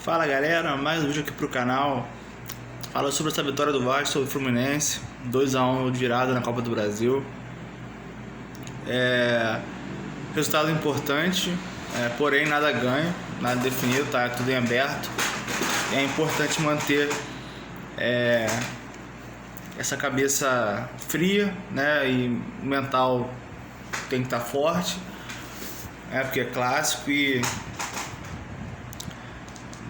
Fala galera, mais um vídeo aqui pro canal. Fala sobre essa vitória do Vasco sobre o Fluminense, 2-1 de virada na Copa do Brasil. Resultado importante, porém nada ganho, nada definido, tá tudo em aberto. É importante manter essa cabeça fria, né, e mental tem que estar forte, porque é clássico e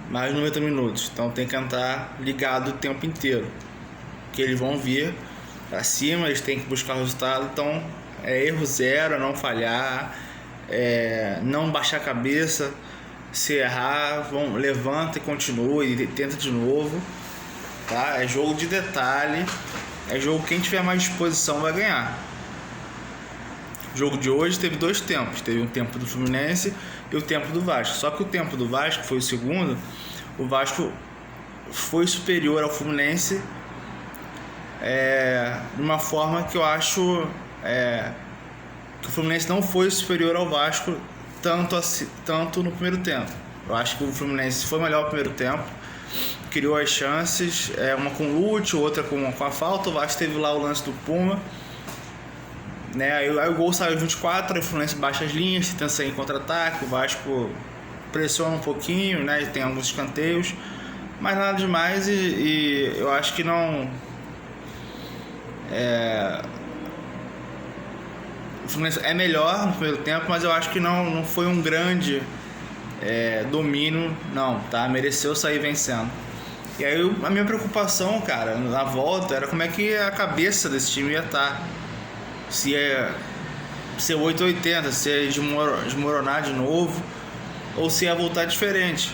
mais de 90 minutos, então tem que entrar ligado o tempo inteiro, que eles vão vir para cima, eles têm que buscar o resultado. Então é erro zero, não falhar, não baixar a cabeça. Se errar, levanta e continua e tenta de novo, tá? É jogo de detalhe, é jogo quem tiver mais disposição vai ganhar. O jogo de hoje teve dois tempos, teve um tempo do Fluminense e o tempo do Vasco. Só que o tempo do Vasco foi o segundo. O Vasco foi superior ao Fluminense de uma forma que eu acho que o Fluminense não foi superior ao Vasco tanto no primeiro tempo. Eu acho que o Fluminense foi melhor no primeiro tempo, criou as chances, uma com o Lúcio, outra com a falta. O Vasco teve lá o lance do Puma, né? Aí o gol saiu 24, aí o Fluminense baixa as linhas, tenta sair em contra-ataque, o Vasco pressiona um pouquinho, né? Tem alguns escanteios, mas nada demais. E eu acho que não o Fluminense é melhor no primeiro tempo, mas eu acho que não foi um grande domínio, não, tá? Mereceu sair vencendo. E aí a minha preocupação, cara, na volta era como é que a cabeça desse time ia estar. Se é 880, se é desmoronar de novo, ou se ia voltar diferente,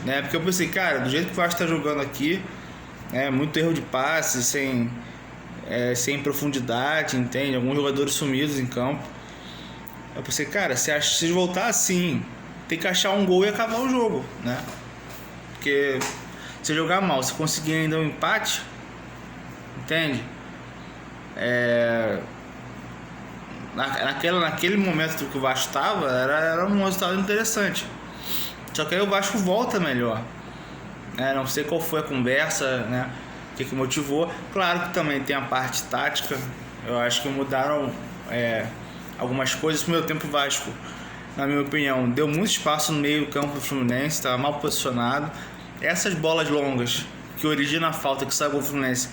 né? Porque eu pensei, cara, do jeito que o Vasco tá jogando aqui, muito erro de passe, sem profundidade, entende? Alguns jogadores sumidos em campo. Eu pensei, cara, se voltar assim, tem que achar um gol e acabar o jogo, né? Porque se jogar mal, se conseguir ainda um empate, entende? Naquele momento que o Vasco estava, era um resultado interessante. Só que aí o Vasco volta melhor, não sei qual foi a conversa, né? O que motivou. Claro que também tem a parte tática. Eu acho que mudaram algumas coisas. No primeiro tempo o Vasco, na minha opinião, deu muito espaço no meio do campo do Fluminense, estava mal posicionado. Essas bolas longas que originam a falta, que sai o Fluminense,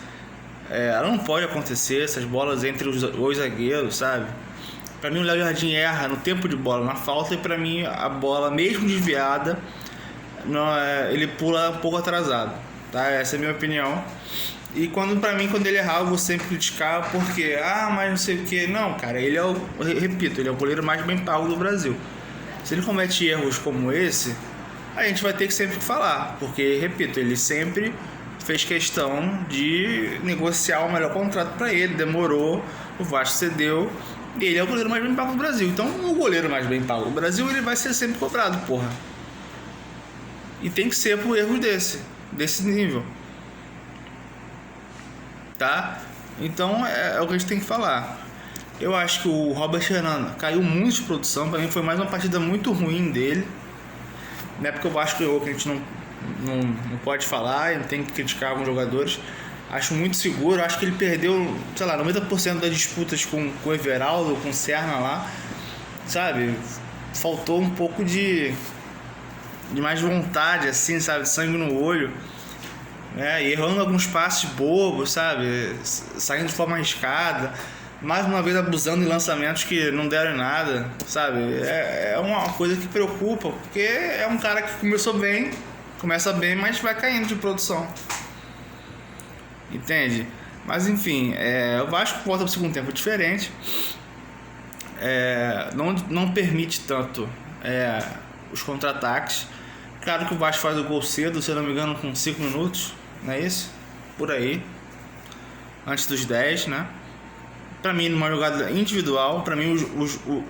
ela não pode acontecer. Essas bolas entre os zagueiros, sabe? Para mim o Léo Jardim erra no tempo de bola, na falta, e para mim a bola, mesmo desviada, ele pula um pouco atrasado, tá? Essa é a minha opinião. E quando ele errar, eu vou sempre criticar porque, mas não sei o que. Não, cara, ele é o goleiro mais bem pago do Brasil. Se ele comete erros como esse, a gente vai ter que sempre falar, porque, repito, ele sempre fez questão de negociar o melhor contrato para ele, demorou, o Vasco cedeu, e ele é o goleiro mais bem pago do Brasil. Então, o goleiro mais bem pago do Brasil, ele vai ser sempre cobrado, porra. E tem que ser por erros desse nível, tá? Então, é o que a gente tem que falar. Eu acho que o Robert Fernando caiu muito de produção. Para mim foi mais uma partida muito ruim dele, não é porque o Vasco ganhou que a gente não pode falar, não tem que criticar alguns jogadores. Acho muito seguro. Acho que ele perdeu, sei lá, 90% das disputas com o Everaldo, com o Serna lá, sabe? Faltou um pouco de mais vontade, assim, sabe? Sangue no olho, e errando alguns passes bobos, sabe? Saindo de forma arriscada, mais uma vez abusando de lançamentos que não deram em nada, sabe? É uma coisa que preocupa, porque é um cara que começa bem, mas vai caindo de produção, entende? Mas enfim, o Vasco volta para o segundo tempo diferente, não permite tanto os contra-ataques. Claro que o Vasco faz o gol cedo, se eu não me engano, com 5 minutos, não é isso? Por aí, antes dos 10, né? Pra mim, numa jogada individual, pra mim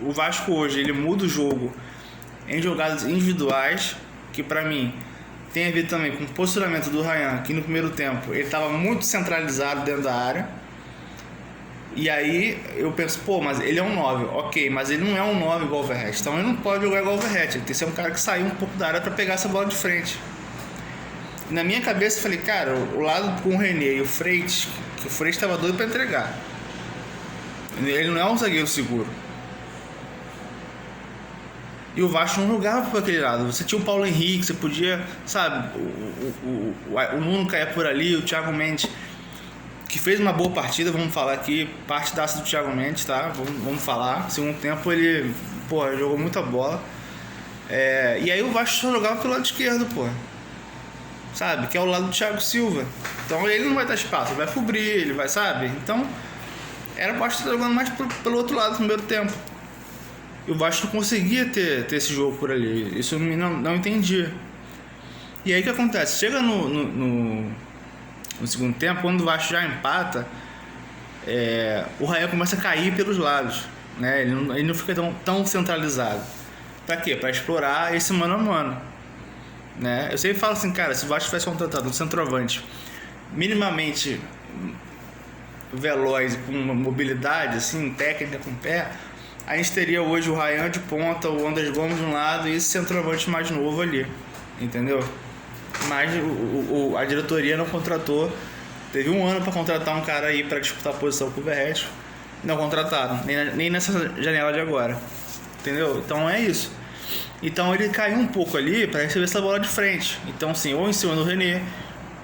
o Vasco hoje, ele muda o jogo em jogadas individuais, que pra mim tem a ver também com o posicionamento do Ryan, que no primeiro tempo ele estava muito centralizado dentro da área. E aí eu penso, mas ele é um 9, ok, mas ele não é um 9 igual o Verratti, então ele não pode jogar igual o Verratti, ele tem que ser um cara que saiu um pouco da área para pegar essa bola de frente. E na minha cabeça eu falei, cara, o lado com o René e o Freitas, que o Freitas estava doido para entregar. Ele não é um zagueiro seguro. E o Vasco não jogava por aquele lado. Você tinha o Paulo Henrique, você podia, sabe, o Nuno caía por ali, o Thiago Mendes, que fez uma boa partida, vamos falar aqui, partidaça do Thiago Mendes, tá? Vamos falar. Segundo tempo ele, jogou muita bola. E aí o Vasco só jogava pelo lado esquerdo, sabe? Que é o lado do Thiago Silva. Então ele não vai dar espaço, ele vai cobrir, ele vai, sabe? Então era o Vasco jogando mais pelo outro lado no primeiro tempo. E o Vasco não conseguia ter esse jogo por ali. Isso eu não entendia. E aí o que acontece? Chega no segundo tempo, quando o Vasco já empata, o Rael começa a cair pelos lados, né? Ele não fica tão centralizado. Pra quê? Pra explorar esse mano a mano, né? Eu sempre falo assim, cara, se o Vasco tivesse contratado um centroavante minimamente veloz, com uma mobilidade assim, técnica com o pé, a gente teria hoje o Ryan de ponta, o Andrés Gomes de um lado e esse centroavante mais novo ali, entendeu? Mas a diretoria não contratou. Teve um ano para contratar um cara aí para disputar a posição com o Verratti. Não contrataram, nem nessa janela de agora, entendeu? Então é isso. Então ele caiu um pouco ali para receber essa bola de frente. Então assim, ou em cima do René,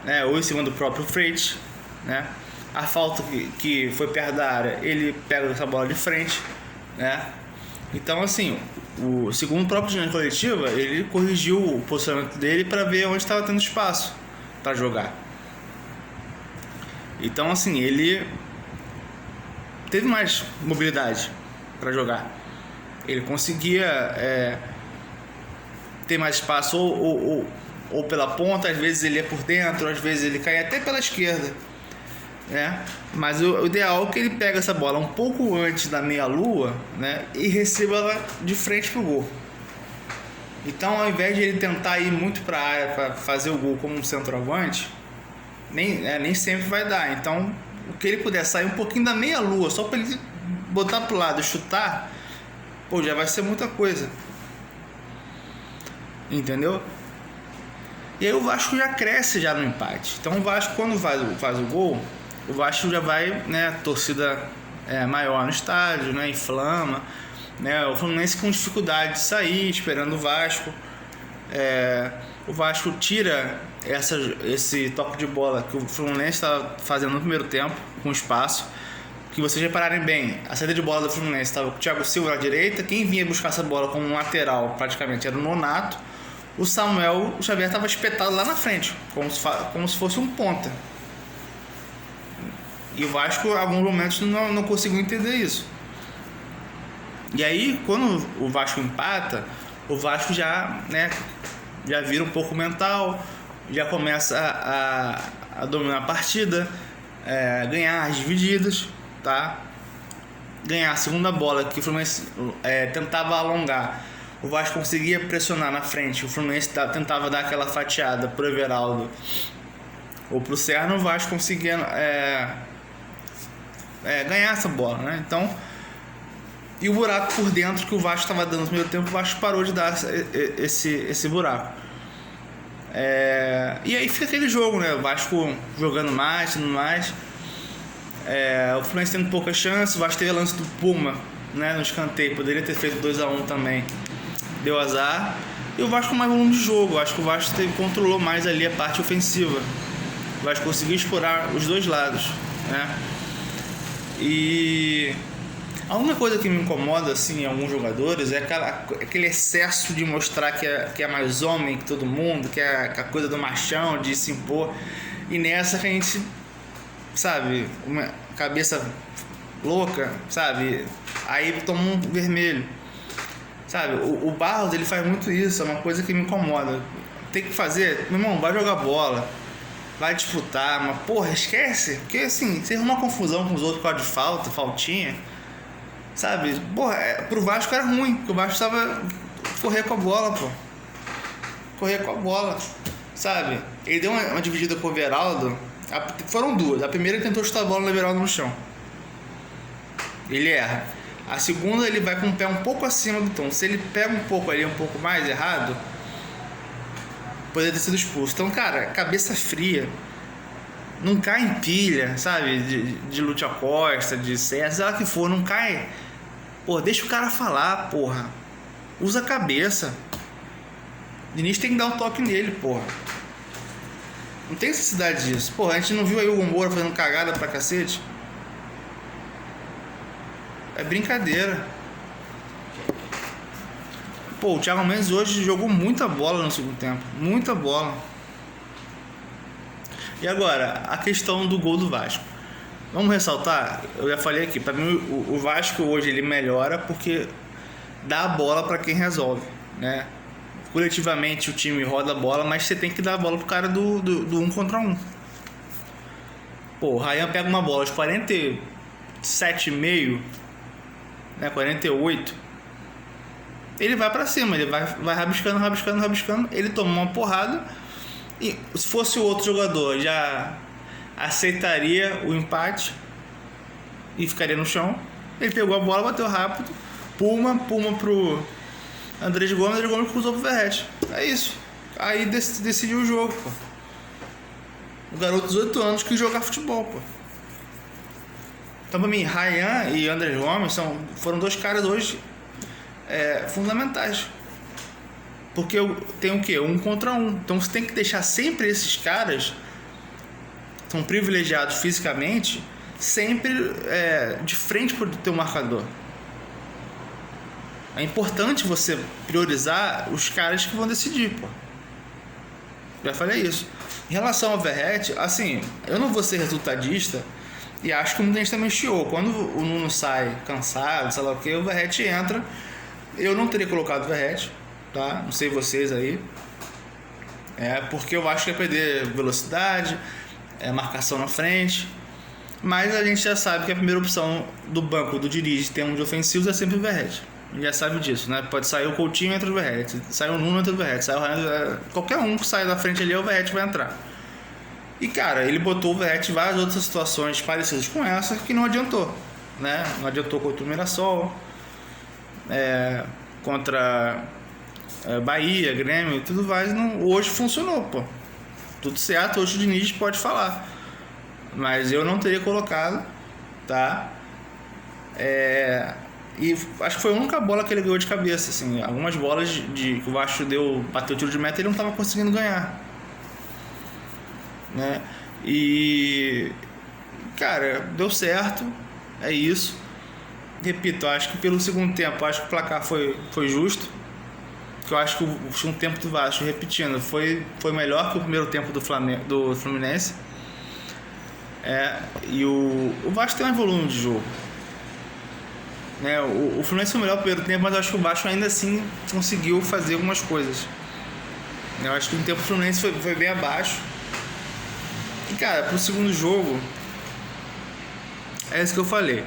né, ou em cima do próprio Freitas, né? A falta que foi perto da área, ele pega essa bola de frente, né? Então assim, segundo o próprio dirigente coletiva, ele corrigiu o posicionamento dele para ver onde estava tendo espaço para jogar. Então assim, ele teve mais mobilidade para jogar. Ele conseguia ter mais espaço ou pela ponta, às vezes ele ia por dentro, às vezes ele caía até pela esquerda, né? Mas o ideal é que ele pega essa bola um pouco antes da meia-lua, né? E receba ela de frente pro gol. Então, ao invés de ele tentar ir muito para a área para fazer o gol como um centroavante, nem sempre vai dar. Então, o que ele puder sair um pouquinho da meia-lua, só para ele botar pro lado e chutar, já vai ser muita coisa. Entendeu? E aí o Vasco já cresce já no empate. Então o Vasco, quando faz o gol, o Vasco já vai, né, torcida maior no estádio, né, inflama, né, o Fluminense com dificuldade de sair, esperando o Vasco. O Vasco tira esse toque de bola que o Fluminense estava fazendo no primeiro tempo, com espaço. Que vocês repararem bem, a saída de bola do Fluminense estava com o Thiago Silva na direita, quem vinha buscar essa bola como um lateral praticamente era o Nonato, o Samuel Xavier estava espetado lá na frente, como se fosse um ponta. E o Vasco, em alguns momentos, não conseguiu entender isso. E aí, quando o Vasco empata, o Vasco já vira um pouco mental, já começa a dominar a partida, ganhar as divididas, tá? Ganhar a segunda bola que o Fluminense tentava alongar, o Vasco conseguia pressionar na frente, o Fluminense tentava dar aquela fatiada pro Everaldo ou pro Serra, o Vasco conseguia ganhar essa bola, né? Então, e o buraco por dentro que o Vasco estava dando no primeiro tempo, o Vasco parou de dar esse buraco. E aí fica aquele jogo, né? O Vasco jogando mais, tudo mais. O Fluminense tendo pouca chance, o Vasco teve a lance do Puma, né, no escanteio, poderia ter feito 2-1 também, deu azar. E o Vasco com mais volume de jogo, acho que o Vasco controlou mais ali a parte ofensiva, o Vasco conseguiu explorar os dois lados, né? E a única coisa que me incomoda assim, em alguns jogadores é aquele excesso de mostrar que é mais homem que todo mundo, que é a coisa do machão, de se impor, e nessa que a gente, sabe, uma cabeça louca, sabe, aí toma um vermelho, sabe. O Barros, ele faz muito isso, é uma coisa que me incomoda. Tem que fazer, meu irmão, vai jogar bola, vai disputar, mas porra, esquece, porque assim, você arruma uma confusão com os outros por causa de faltinha, sabe, porra, pro Vasco era ruim, porque o Vasco precisava correr com a bola, sabe. Ele deu uma dividida com o Everaldo. Foram duas. A primeira, ele tentou chutar a bola no Everaldo no chão, ele erra. A segunda, ele vai com o pé um pouco acima do tom. Se ele pega um pouco ali, um pouco mais errado, poderia ter sido expulso. Então, cara, cabeça fria. Não cai em pilha, sabe? De Lúcio Costa, de César, sei lá que for, não cai. Pô, deixa o cara falar, porra. Usa a cabeça. O Diniz tem que dar um toque nele, porra. Não tem necessidade disso. Porra, a gente não viu aí o Hugo Moura fazendo cagada pra cacete? É brincadeira. Pô, o Thiago Mendes hoje jogou muita bola no segundo tempo. Muita bola. E agora, a questão do gol do Vasco. Vamos ressaltar, eu já falei aqui, para mim o Vasco hoje ele melhora porque dá a bola para quem resolve, né? Coletivamente o time roda a bola, mas você tem que dar a bola pro cara do 1 contra 1. Pô, o Ryan pega uma bola aos 47,5, né, 48. Ele vai para cima, ele vai rabiscando, ele toma uma porrada. E se fosse o outro jogador, já aceitaria o empate e ficaria no chão. Ele pegou a bola, bateu rápido, puma pro Andrés Gomes cruzou pro Verratti. É isso. Aí decidiu o jogo, pô. O garoto de 18 anos que joga futebol, pô. Então, pra mim, Ryan e Andrés Gomes foram dois caras hoje fundamentais. Porque tem o quê? 1 contra 1. Então você tem que deixar sempre esses caras, são privilegiados fisicamente, sempre de frente para o teu marcador. É importante você priorizar os caras que vão decidir, pô. Já falei isso. Em relação ao Verratti, assim, eu não vou ser resultadista e acho que muita gente também chiou. Quando o Nuno sai cansado, sei lá o que, o Verratti entra. Eu não teria colocado o Verratti. Tá? Não sei vocês aí. Porque eu acho que ia perder velocidade, marcação na frente. Mas a gente já sabe que a primeira opção do banco do Diniz em termos de ofensivos é sempre o Verratti. A gente já sabe disso, né? Pode sair o Coutinho entre o Verratti, sai o Nuno entre o Verratti, sai o Ryan, qualquer um que saia da frente ali, o Verratti vai entrar. E cara, ele botou o Verratti em várias outras situações parecidas com essa que não adiantou, né? Não adiantou contra o Mirassol, contra Bahia, Grêmio, tudo mais. Hoje funcionou, pô. Tudo certo, hoje o Diniz pode falar. Mas eu não teria colocado, tá? E acho que foi a única bola que ele ganhou de cabeça, assim. Algumas bolas que o Vasco bateu o tiro de meta, ele não estava conseguindo ganhar, né? E cara, deu certo. É isso. Repito, acho que pelo segundo tempo, acho que o placar foi justo. Que eu acho que o segundo tempo do Vasco, repetindo, foi melhor que o primeiro tempo do Fluminense. E o Vasco tem um volume de jogo, né? O Fluminense foi o melhor no primeiro tempo, mas eu acho que o Vasco ainda assim conseguiu fazer algumas coisas. Eu acho que o tempo do Fluminense foi bem abaixo. E cara, pro segundo jogo, é isso que eu falei.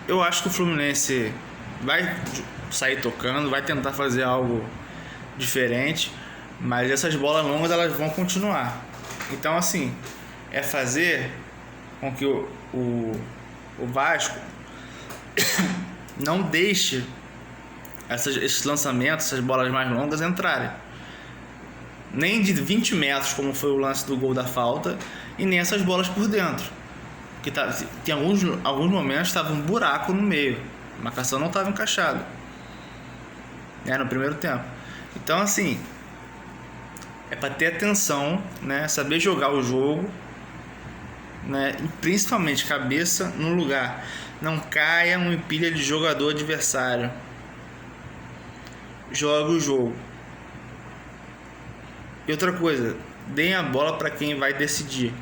Eu acho que o Fluminense vai sair tocando, vai tentar fazer algo diferente, mas essas bolas longas elas vão continuar. Então assim, fazer com que o Vasco não deixe esses lançamentos, essas bolas mais longas entrarem. Nem de 20 metros, como foi o lance do gol da falta, e nem essas bolas por dentro. Que tem alguns momentos estava um buraco no meio, a marcação não estava encaixada, no primeiro tempo. Então assim, é para ter atenção, né? Saber jogar o jogo, né? E principalmente cabeça no lugar. Não caia em pilha de jogador adversário. Joga o jogo. E outra coisa, deem a bola para quem vai decidir.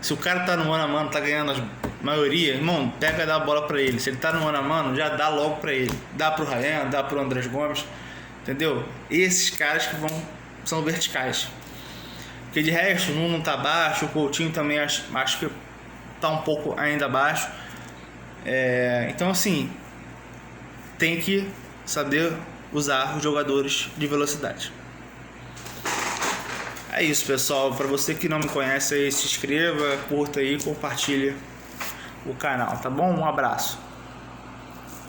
Se o cara tá no mano a mano, tá ganhando a maioria, irmão, pega e dá a bola para ele. Se ele tá no mano a mano, já dá logo para ele. Dá pro Ryan, dá pro Andrés Gomes, entendeu? Esses caras que são verticais. Porque de resto, o Nuno tá baixo, o Coutinho também acho que tá um pouco ainda abaixo. Então assim, tem que saber usar os jogadores de velocidade. É isso, pessoal. Para você que não me conhece aí, se inscreva, curta aí, compartilhe o canal, tá bom? Um abraço.